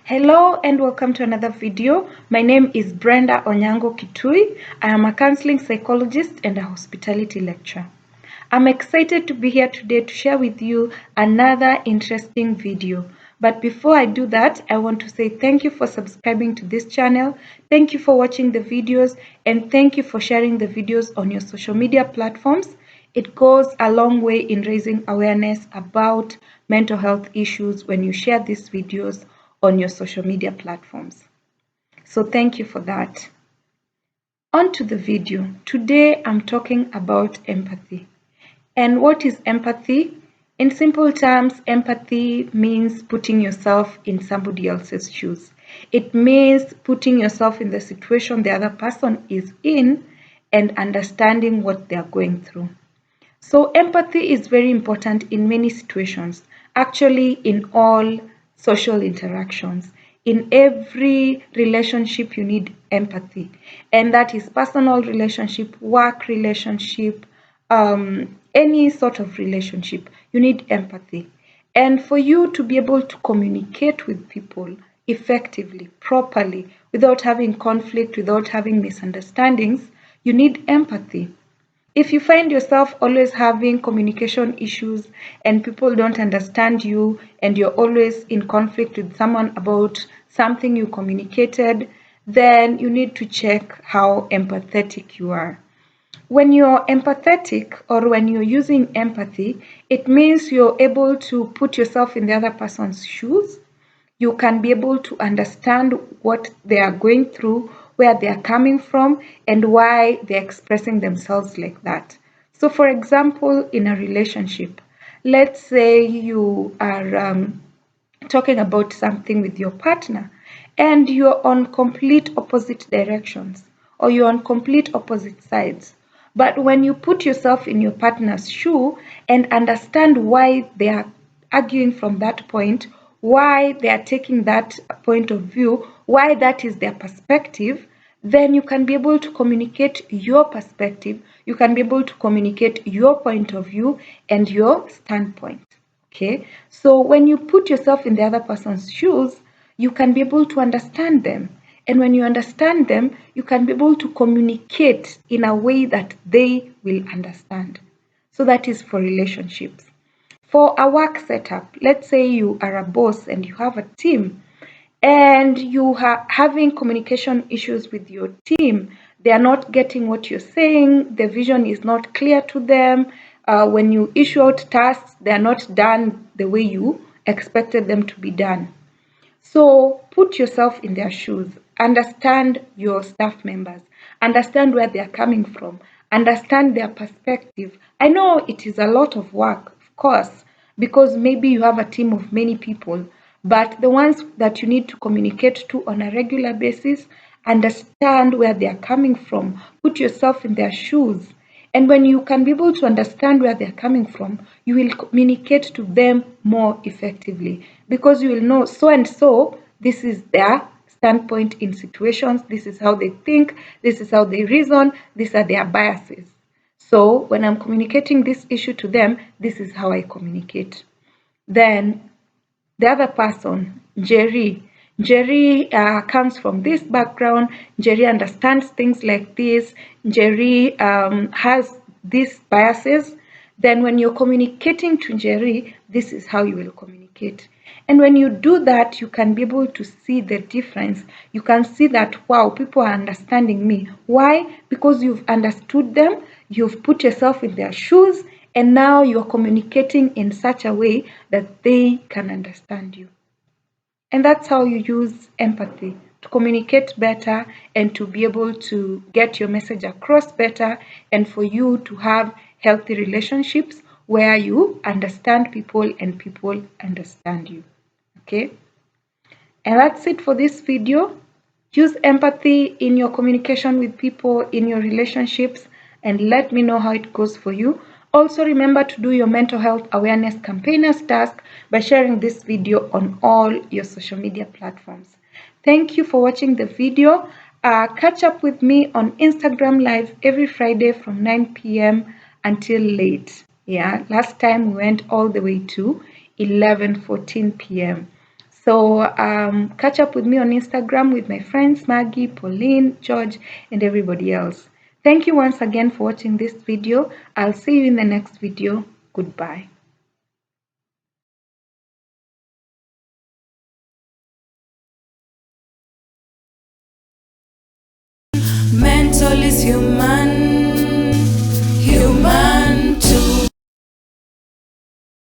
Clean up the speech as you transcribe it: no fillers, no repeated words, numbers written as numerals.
Hello and welcome to another video. My name is Brenda Onyango Kitui. I am a counseling psychologist and a hospitality lecturer. I'm excited to be here today to share with you another interesting video. But before I do that, I want to say thank you for subscribing to this channel. Thank you for watching the videos and thank you for sharing the videos on your social media platforms. It goes a long way in raising awareness about mental health issues when you share these videos on your social media platforms. So thank you for that. On to the video. Today I'm talking about empathy. And what is empathy? In simple terms, empathy means putting yourself in somebody else's shoes. It means putting yourself in the situation the other person is in and understanding what they are going through. So empathy is very important in many situations, actually in all social interactions. In every relationship, you need empathy, and that is personal relationship, work relationship, any sort of relationship, you need empathy. And for you to be able to communicate with people effectively, properly, without having conflict, without having misunderstandings, you need empathy. If you find yourself always having communication issues and people don't understand you and you're always in conflict with someone about something you communicated, then you need to check how empathetic you are. When you're empathetic or when you're using empathy, it means you're able to put yourself in the other person's shoes. You can be able to understand what they are going through, where they are coming from, and why they're expressing themselves like that. So, for example, in a relationship, let's say you are talking about something with your partner and you're on complete opposite directions or you're on complete opposite sides. But when you put yourself in your partner's shoe and understand why they are arguing from that point, why they are taking that point of view, why that is their perspective, then you can be able to communicate your perspective, you can be able to communicate your point of view and your standpoint. Okay, so when you put yourself in the other person's shoes, you can be able to understand them. And when you understand them, you can be able to communicate in a way that they will understand. So that is for relationships. For a work setup, let's say you are a boss and you have a team and you are having communication issues with your team. They are not getting what you're saying, the vision is not clear to them. When you issue out tasks, they are not done the way you expected them to be done. So put yourself in their shoes, understand your staff members, understand where they are coming from, understand their perspective. I know it is a lot of work, of course, because maybe you have a team of many people, but the ones that you need to communicate to on a regular basis, understand where they are coming from, put yourself in their shoes. And when you can be able to understand where they're coming from, you will communicate to them more effectively because you will know so and so, this is their standpoint in situations, this is how they think, this is how they reason, these are their biases. So when I'm communicating this issue to them, this is how I communicate. Then the other person, Jerry. Jerry comes from this background. Jerry understands things like this. Jerry has these biases. Then when you're communicating to Jerry, this is how you will communicate. And when you do that, you can be able to see the difference. You can see that, wow, people are understanding me. Why? Because you've understood them, you've put yourself in their shoes, and now you're communicating in such a way that they can understand you. And that's how you use empathy to communicate better and to be able to get your message across better and for you to have healthy relationships where you understand people and people understand you. Okay? And that's it for this video. Use empathy in your communication with people, in your relationships, and let me know how it goes for you. Also remember to do your mental health awareness campaigners task by sharing this video on all your social media platforms. Thank you for watching the video. Catch up with me on Instagram Live every Friday from 9 p.m. until late. Yeah, last time we went all the way to 11:14 p.m. So catch up with me on Instagram with my friends Maggie, Pauline, George, and everybody else. Thank you once again for watching this video. I'll see you in the next video. Goodbye. Mental is human.